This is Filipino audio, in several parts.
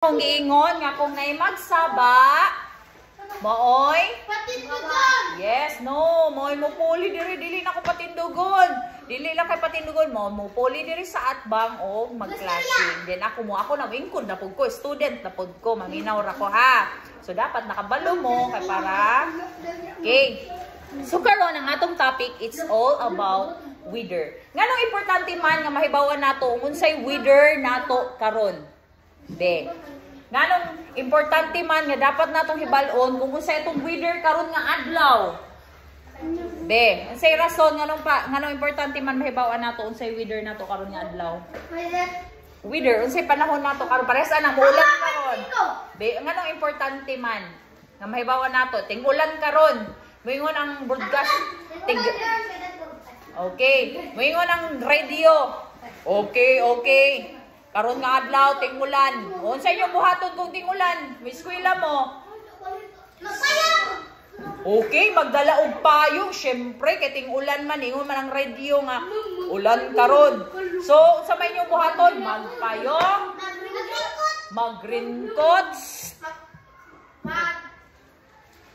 Kung giingon nga kung nay magsaba, mooy? Patindugon! Yes, no. Mooy mo puli diri, dili na ko patindugon. Dili lang kay patindugon mo puli diri sa atbang o magklase. Then ako na wingkod na pud ko, student na pud ko, maminaw ra ko ha. So dapat nakabalo mo kay para okay. So karon ang atong topic, it's all about weather. Nganong importante man nga mahibawan nato unsay weather nato karon? Be. Nganong importante man nga dapat natong hibalon kung unsay itong weather karon nga adlaw. Be, unsay rason nganong importante man mahibawan nato unsay weather nato karon nga adlaw. Weather, unsay panahon nato karon pares ana muulan karon. Be, nganong importante man nga mahibawan nato ting-ulan karon. Moingon ang broadcast okay, moingon ang radio. Okay. Karon nga adlaw ting-ulan. Unsa inyo buhaton kung ting-ulan? May eskwela mo. Okay, magdala og payong, syempre kay ting-ulan man ingon man ang radio nga ulan karon. So, unsa may inyo buhaton? Magpayong, mag-raincoat.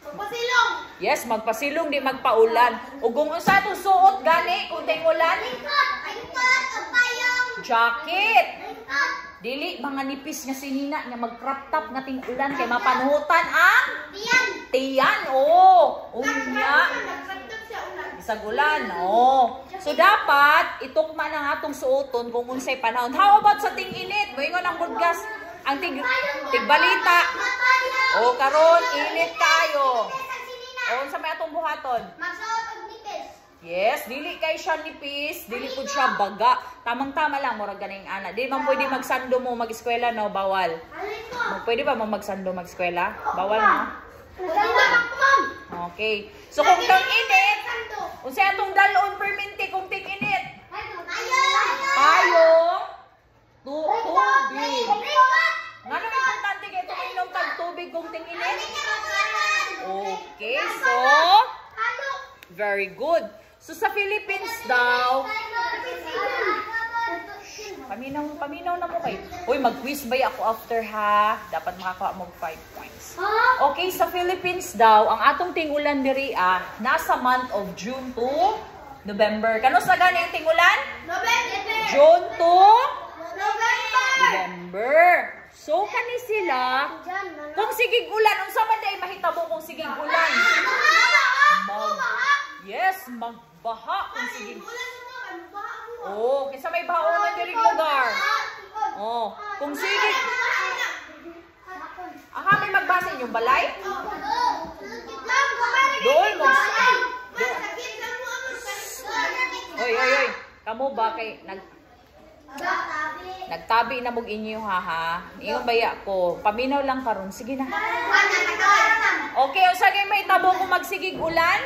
Magpasilong. Yes, magpasilong di magpaulan. Ug kung unsa to suot gani kung ting-ulan? Jacket. Dili mga nipis nga sinina nga mag-crop top nga ting-ulan kay mapanuhutan ang tiyan. Oh, unya. Isag ulan. Oh. So dapat itukma ang atong suoton kung unsay panahon. How about sa ting-init? Moingon ang broadcast ang tigbalita. Oh, karon init kayo. Oh, unsa may atong buhaton? Magsuot og nipis. Yes, dili kay siya nipis, dili pud siya baga. Tamang-tama lang murag ganing ana. Di man pwede magsando mo mag-eskwela no, bawal. Pwede ba mo magsando mag-eskwela? Bawal no? Okay. So kung ting-init, unsay atong dalon perminti kung ting-init? Payong, tubig. Ngano importante kay inom tag tubig kung ting-init? Okay, so very good. So sa Philippines daw, paminaw na mo kay. Uy, mag-quiz ba ako after ha? Dapat makakuha mo 5 points. Okay, sa Philippines daw, ang atong ting-ulan diri nasa month of June to November. Kano sa gani ang ting-ulan? November. June to November. November. So kani sila, kung sigig ulan, unsa man day mahitabo kung sigig ulan? Yes, magbaha kung sigig. Oh, kinsa may baho na diri lugar. Oh, kung sigig. May magbasa inyong balay? Doon mo. Oy. Kamo ba kay nagtabi na mong inyo ha. Ingon baya ko. Paminaw lang karon. Sige na. Okay, unsa gay may tabo kung magsigig ulan?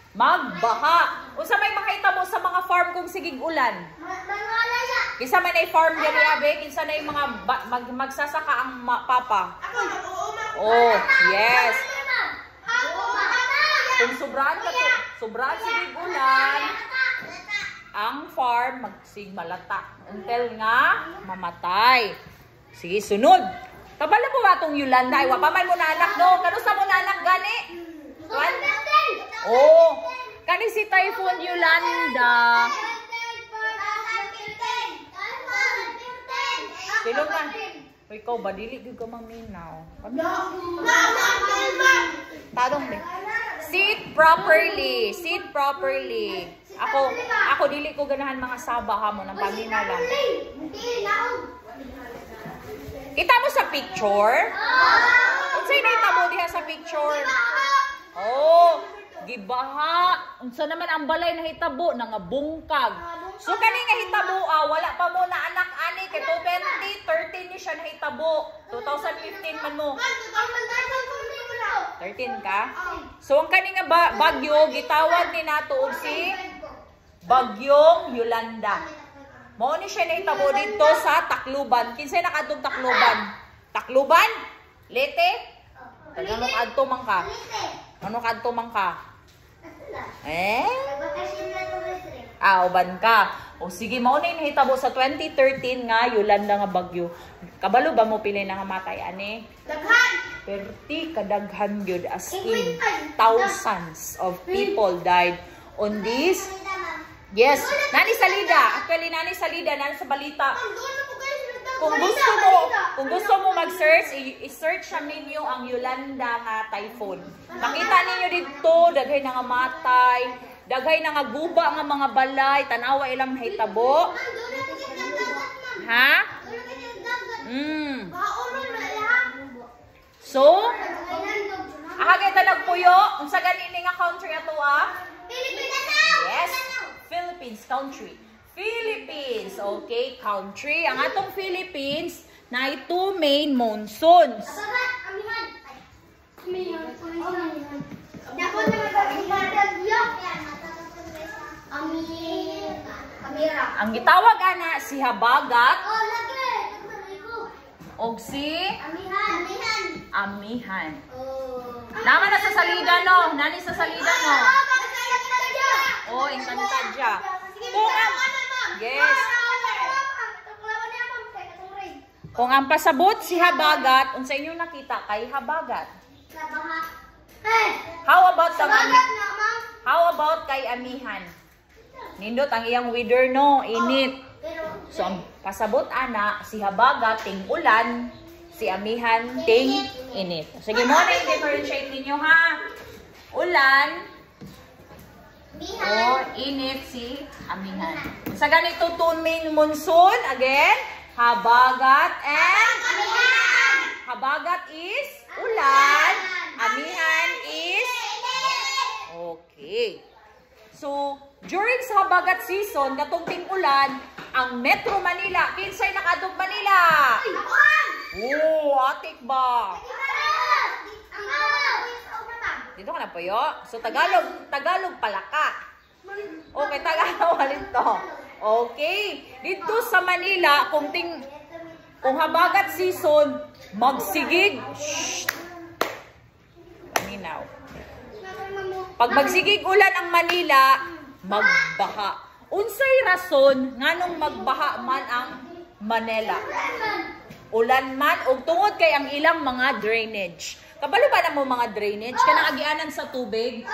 Magbaha. Unsa may makahitabo sa mga farm kung sigig ulan? Kinsa may nay farm diri abe? Kinsa nay mga magsasaka ang papa? Oh, yes. Kung sobrang sigig ulan, ang farm magsigmalata until nga mamatay. Sige, sunod. Kabalo po ba itong Yolanda? Ay, wapaman mo na anak, no? Kano sa mo na anak gani? Oh, kani si Typhoon Yolanda. Sino man? O ikaw ba? Dili ka maminaw. Tarong din. Sit properly. Sit properly. Ako dili ko ganahan mga saba ha mo ng pamina lang. Kita mo sa picture? Unsay nahitabo diha sa picture? Oh, gibaha. Unsa naman ang balay nahitabo nga bungkag. So kani nga hitabo wala pa mo na anak ani kay 2013 ni siya nahitabo. 2015 man mo. 13 ka? So ang kani nga bagyo gitawag ni nato og si Bagyong Yolanda. Mao ni siya nahitabo dito sa Tacloban. Kinsay nakadtong Tacloban? Tacloban? Leyte? Anong adto man ka? Ano kadto man ka? Uban ka. O sige, mao na hinahitabo sa 2013 nga Yolanda nga bagyo. Kabalo ba mo pili na nga matay ani? Daghan. Perti kadaghan gyud as in thousands of people died on this. Yes, nani salida. Actually nani salida nani sa balita. Kung gusto mo mag-search, i-search sa ninyo ang Yolanda nga typhoon. Makita ninyo dito, daghay na nga matay, daghay na nga guba nga mga balay, tanawa ilang hitabo. Ha? So, ahagay ta nagpuyo, unsa ganini nga country ato ah? Yes, Philippines country. Philippines, okay, country. Ang atong Philippines na ito main monsoons. Ang gitawag ana si habagat og si amihan. Naman na sa salida no, nani sa salida no. Oh, Encantadia. Yes. Kung ang pasabot si habagat, unsa inyo nakita kay habagat? How about kay amihan? Nindot ang iyang weather no, init. So ang pasabot ana si habagat ting ulan, si amihan ting init. Sige mo na i-differentiate ninyo ha. Ulan o init si amihan. Sa ganito two main monsoon, again, habagat and habagat is ulan, amihan is okay. So, during sa habagat season, katong ting-ulan, ang Metro Manila, kinsay nakadog Manila? Oh, atik ba? Dito ka na po yo. So, Tagalog palaka. Okay, Tagalog halin to. Okay. Dito sa Manila, kung habagat season, magsigig. Shh. Paminaw. Pag magsigig ulan ang Manila, magbaha. Unsay rason nganong magbaha man ang Manila? Ulan man o tungod kay ang ilang mga drainage. Kabalo ba na mo mga drainage? Kanang agianan sa tubig,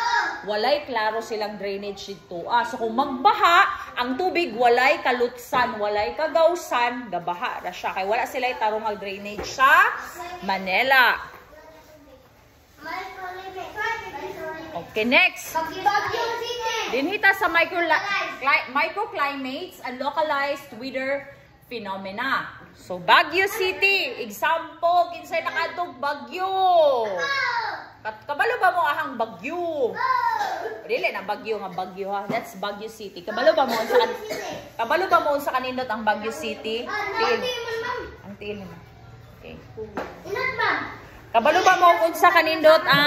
walay klaro silang drainage dito. So kung magbaha, ang tubig walay kalutsan, walay kagawsan, gabaha ra siya. Kay wala sila tarong ang drainage sa Manila. Okay, next. Dinhita sa microclimates and localized weather phenomena. So, Baguio City. Example, kinsay nakadtog Baguio. Kabalo ba mo ahang Baguio? Dili na Baguio nga Baguio ha. That's Baguio City. Kabalo ba mo sa kanindot ang Baguio City? Ang tiil naman. Okay. Kabalo ba mo unsa kanindot ang